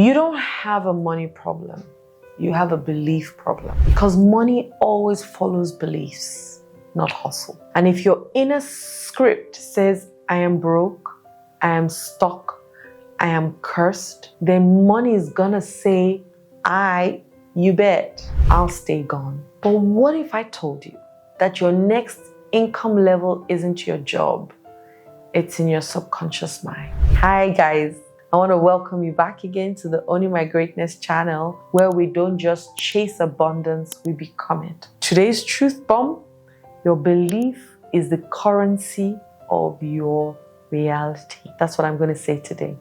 You don't have a money problem. You have a belief problem, because money always follows beliefs, not hustle. And if your inner script says, I am broke, I am stuck, I am cursed, then money is gonna say, you bet, I'll stay gone. But what if I told you that your next income level isn't your job, it's in your subconscious mind? Hi guys. I want to welcome you back again to the Owning My Greatness channel, where we don't just chase abundance, we become it. Today's truth bomb: your belief is the currency of your reality. That's what I'm going to say today.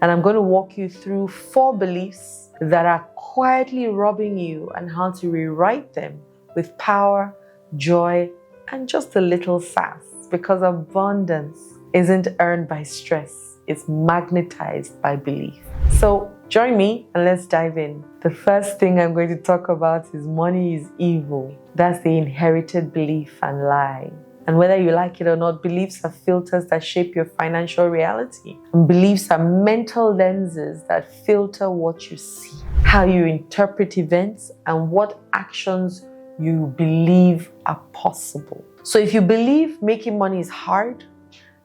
And I'm going to walk you through 4 beliefs that are quietly robbing you and how to rewrite them with power, joy, and just a little sass. Because abundance isn't earned by stress. It's magnetized by belief. So join me and let's dive in. The first thing I'm going to talk about is money is evil. That's the inherited belief and lie. And whether you like it or not, beliefs are filters that shape your financial reality. And beliefs are mental lenses that filter what you see, how you interpret events, and what actions you believe are possible. So if you believe making money is hard,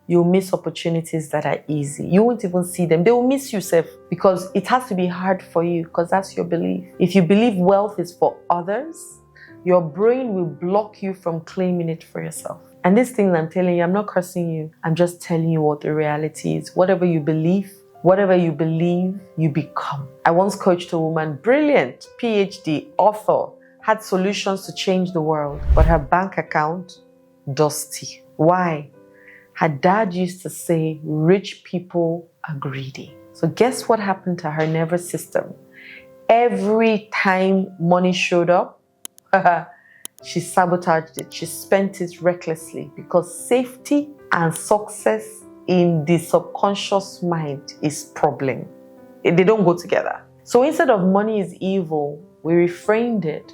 you'll miss opportunities that are easy. You won't even see them. They will miss you, Seth, because it has to be hard for you, because that's your belief. If you believe wealth is for others, your brain will block you from claiming it for yourself. And these things I'm telling you, I'm not cursing you. I'm just telling you what the reality is. Whatever you believe, you become. I once coached a woman, brilliant, PhD, author, had solutions to change the world, but her bank account, dusty. Why? Her dad used to say, rich people are greedy. So guess what happened to her nervous system? Every time money showed up, she sabotaged it. She spent it recklessly, because safety and success in the subconscious mind is problem. They don't go together. So instead of money is evil, we reframed it,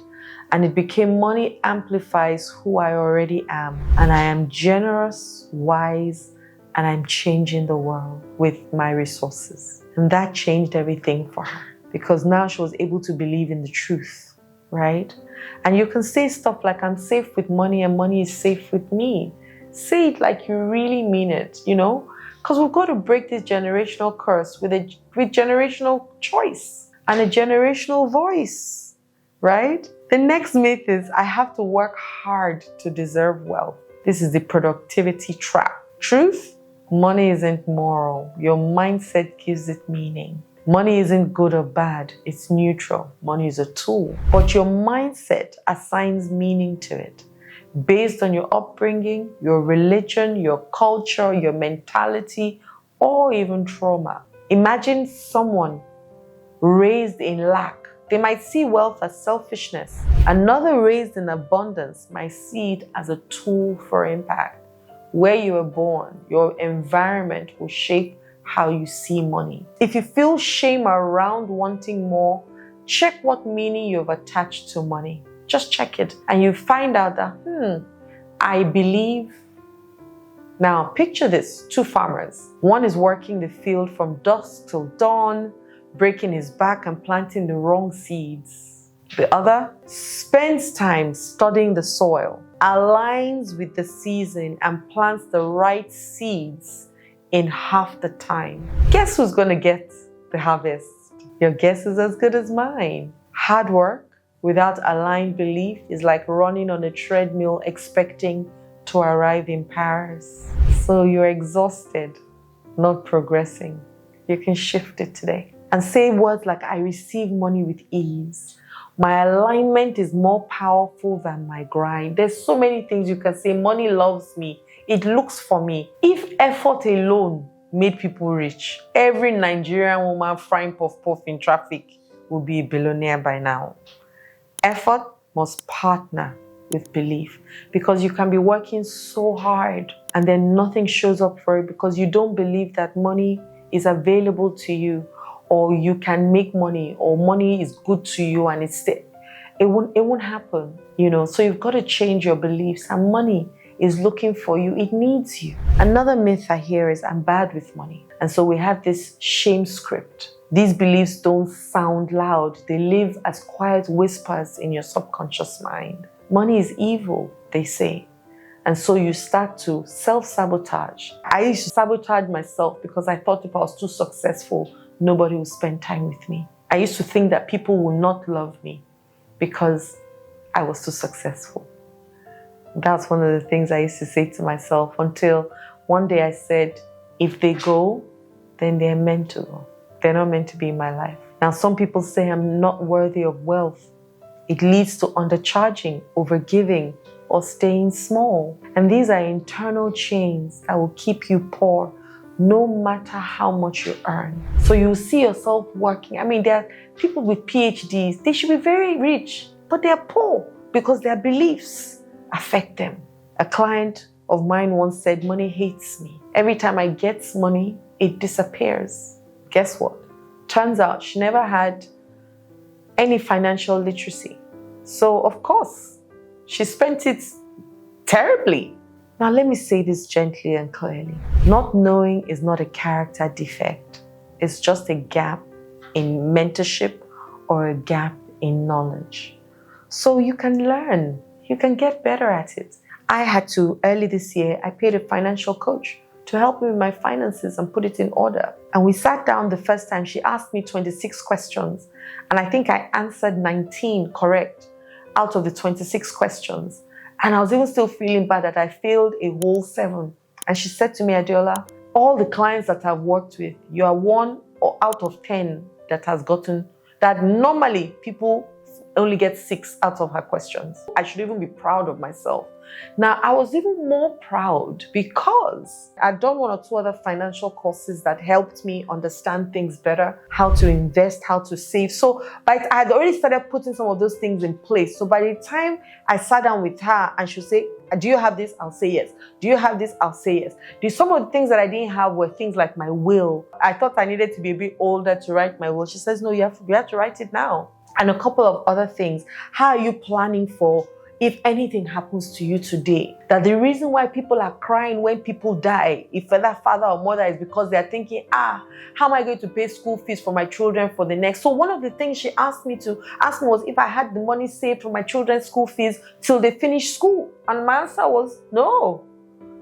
and it became money amplifies who I already am. And I am generous, wise, and I'm changing the world with my resources. And that changed everything for her, because now she was able to believe in the truth, right? And you can say stuff like, I'm safe with money and money is safe with me. Say it like you really mean it, because we've got to break this generational curse with generational choice and a generational voice, right? The next myth is, I have to work hard to deserve wealth. This is the productivity trap. Truth: money isn't moral. Your mindset gives it meaning. Money isn't good or bad. It's neutral. Money is a tool. But your mindset assigns meaning to it based on your upbringing, your religion, your culture, your mentality, or even trauma. Imagine someone raised in lack. They might see wealth as selfishness. Another raised in abundance might see it as a tool for impact. Where you were born, your environment will shape how you see money. If you feel shame around wanting more, check what meaning you've attached to money. Just check it, and you find out that, I believe. Now picture this: 2 farmers. One is working the field from dusk till dawn, breaking his back and planting the wrong seeds. The other spends time studying the soil, aligns with the season, and plants the right seeds in half the time. Guess who's going to get the harvest? Your guess is as good as mine. Hard work without aligned belief is like running on a treadmill expecting to arrive in Paris. So you're exhausted, not progressing. You can shift it today and say words like, I receive money with ease. My alignment is more powerful than my grind. There's so many things you can say. Money loves me. It looks for me. If effort alone made people rich, every Nigerian woman frying puff in traffic would be a billionaire by now. Effort must partner with belief, because you can be working so hard and then nothing shows up for it because you don't believe that money is available to you, or you can make money, or money is good to you, and it won't happen, So you've got to change your beliefs, and money is looking for you. It needs you. Another myth I hear is, I'm bad with money. And so we have this shame script. These beliefs don't sound loud. They live as quiet whispers in your subconscious mind. Money is evil, they say. And so you start to self-sabotage. I used to sabotage myself because I thought if I was too successful, nobody would spend time with me. I used to think that people would not love me because I was too successful. That's one of the things I used to say to myself until one day I said, if they go, then they're meant to go. They're not meant to be in my life. Now, some people say I'm not worthy of wealth. It leads to undercharging, overgiving, or staying small. And these are internal chains that will keep you poor no matter how much you earn. So you see yourself working. I mean, there are people with PhDs, they should be very rich, but they're poor because their beliefs affect them. A client of mine once said, money hates me. Every time I get money, it disappears. Guess what? Turns out she never had any financial literacy. So of course, she spent it terribly. Now let me say this gently and clearly. Not knowing is not a character defect. It's just a gap in mentorship or a gap in knowledge. So you can learn. You can get better at it. I had to, early this year, I paid a financial coach to help me with my finances and put it in order. And we sat down the first time. She asked me 26 questions. And I think I answered 19 correct out of the 26 questions. And I was even still feeling bad that I failed a whole 7. And she said to me, Adeola, all the clients that I've worked with, you are 1 out of 10 that has gotten, that normally people only get 6 out of her questions. I should even be proud of myself. Now, I was even more proud because I'd done 1 or 2 other financial courses that helped me understand things better, how to invest, how to save. So I had already started putting some of those things in place. So by the time I sat down with her and she'd say, do you have this? I'll say yes. Do you have this? I'll say yes. Some of the things that I didn't have were things like my will. I thought I needed to be a bit older to write my will. She says, no, you have to write it now. And a couple of other things. How are you planning for if anything happens to you today? That the reason why people are crying when people die, if their father or mother, is because they're thinking, how am I going to pay school fees for my children for the next? So one of the things she asked me was if I had the money saved for my children's school fees till they finish school. And my answer was no,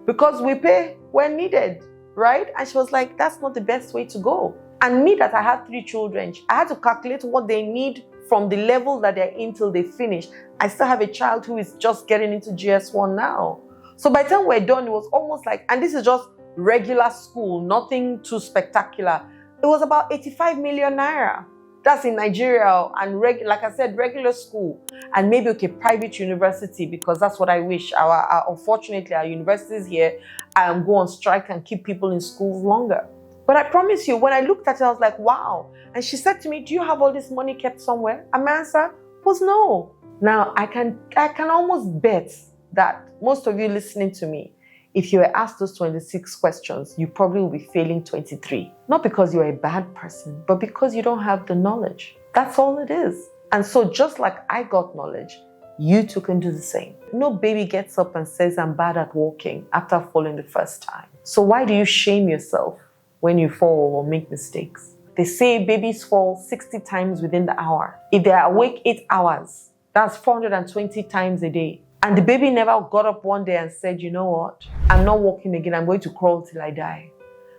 because we pay when needed, right? And she was like, that's not the best way to go. And me, that I had 3 children, I had to calculate what they need from the level that they're in till they finish. I still have a child who is just getting into GS1 now. So by the time we're done, it was almost like, and this is just regular school, nothing too spectacular. It was about 85 million naira. That's in Nigeria, and like I said, regular school, and maybe private university, because that's what I wish. Unfortunately, our universities here go on strike and keep people in schools longer. But I promise you, when I looked at it, I was like, wow. And she said to me, do you have all this money kept somewhere? And my answer was no. Now, I can almost bet that most of you listening to me, if you were asked those 26 questions, you probably will be failing 23. Not because you're a bad person, but because you don't have the knowledge. That's all it is. And so just like I got knowledge, you too can do the same. No baby gets up and says, I'm bad at walking after falling the first time. So why do you shame yourself when you fall or make mistakes? They say babies fall 60 times within the hour. If they are awake 8 hours, that's 420 times a day. And the baby never got up one day and said, you know what? I'm not walking again. I'm going to crawl till I die.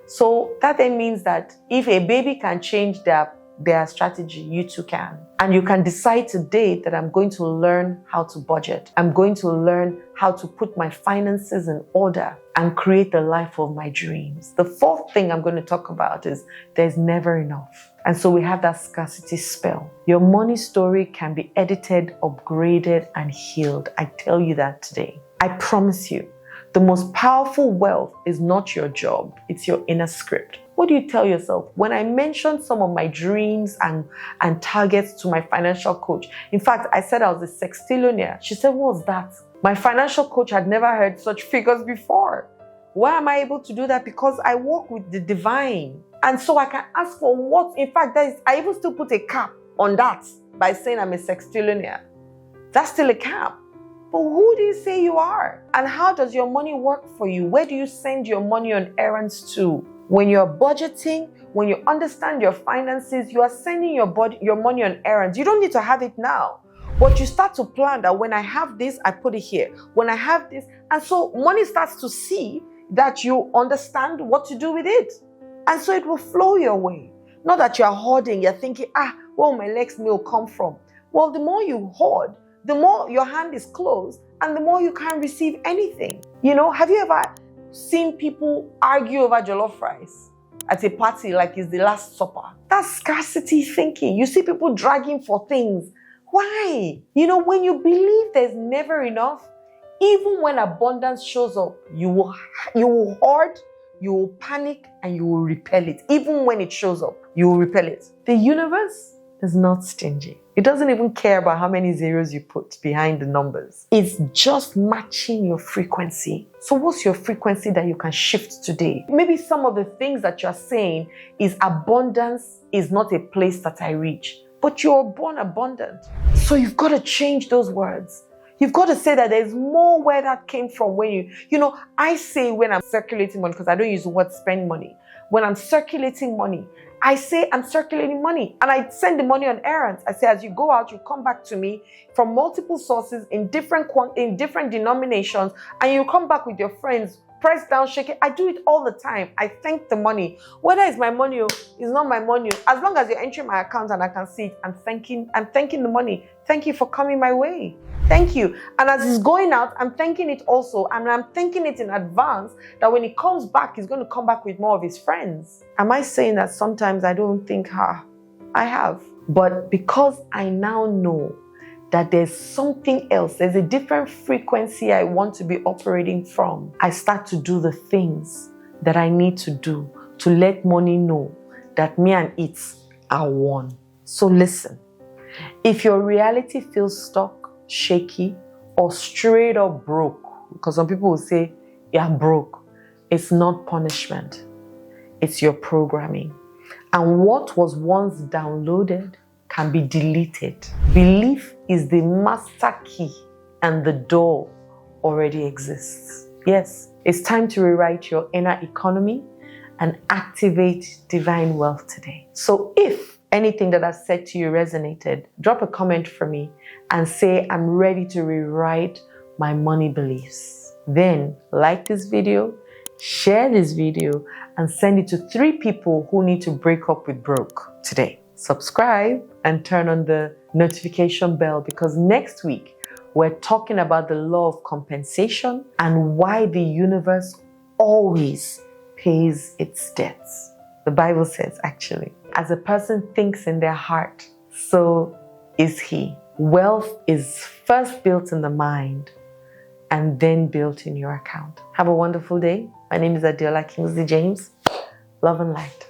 So that then means that if a baby can change their strategy, you too can. And you can decide today that I'm going to learn how to budget. I'm going to learn how to put my finances in order and create the life of my dreams. The 4th thing I'm going to talk about is there's never enough. And so we have that scarcity spell. Your money story can be edited, upgraded, and healed. I tell you that today. I promise you, the most powerful wealth is not your job. It's your inner script. What do you tell yourself? When I mentioned some of my dreams and targets to my financial coach, in fact, I said I was a sextillionaire. She said, what's that? My financial coach had never heard such figures before. Why am I able to do that? Because I work with the divine. And so I can ask for what, in fact, I even still put a cap on that by saying I'm a sextillionaire. That's still a cap. But who do you say you are? And how does your money work for you? Where do you send your money on errands to? When you're budgeting, when you understand your finances, you are sending your money on errands. You don't need to have it now. But you start to plan that when I have this, I put it here. When I have this, and so money starts to see that you understand what to do with it. And so it will flow your way. Not that you're hoarding, you're thinking, where will my next meal come from? Well, the more you hoard, the more your hand is closed and the more you can't receive anything. Have you ever seen people argue over jollof rice at a party like it's the Last Supper? That's scarcity thinking. You see people dragging for things. Why? When you believe there's never enough, even when abundance shows up, you will hoard, you will panic, and you will repel it. Even when it shows up, you will repel it. The universe is not stingy. It doesn't even care about how many zeros you put behind the numbers. It's just matching your frequency. So what's your frequency that you can shift today? Maybe some of the things that you're saying is abundance is not a place that I reach. But you're born abundant. So you've got to change those words. You've got to say that there's more where that came from when I say when I'm circulating money, because I don't use the word spend money. When I'm circulating money, I say I'm circulating money and I send the money on errands. I say, as you go out, you come back to me from multiple sources in different denominations, and you come back with your friends, press down, shake it. I do it all the time. I thank the money. Whether it's my money or it's not my money, as long as you're entering my account and I can see it, I'm thanking the money. Thank you for coming my way. Thank you. And as it's going out, I'm thanking it also. And I'm thanking it in advance that when it comes back, he's going to come back with more of his friends. Am I saying that sometimes I don't think, I have? But because I now know that there's something else, there's a different frequency I want to be operating from, I start to do the things that I need to do to let money know that me and it are one. So listen, if your reality feels stuck, shaky, or straight up broke, because some people will say, you're broke, it's not punishment, it's your programming. And what was once downloaded can be deleted. Belief is the master key and the door already exists. Yes, it's time to rewrite your inner economy and activate divine wealth today. So if anything that I've said to you resonated, drop a comment for me and say, I'm ready to rewrite my money beliefs. Then like this video, share this video, and send it to 3 people who need to break up with broke today. Subscribe and turn on the notification bell, because next week we're talking about the law of compensation and why the universe always pays its debts. The Bible says, actually, as a person thinks in their heart, so is he. Wealth is first built in the mind and then built in your account. Have a wonderful day. My name is Adeola Kingsley James. Love and light.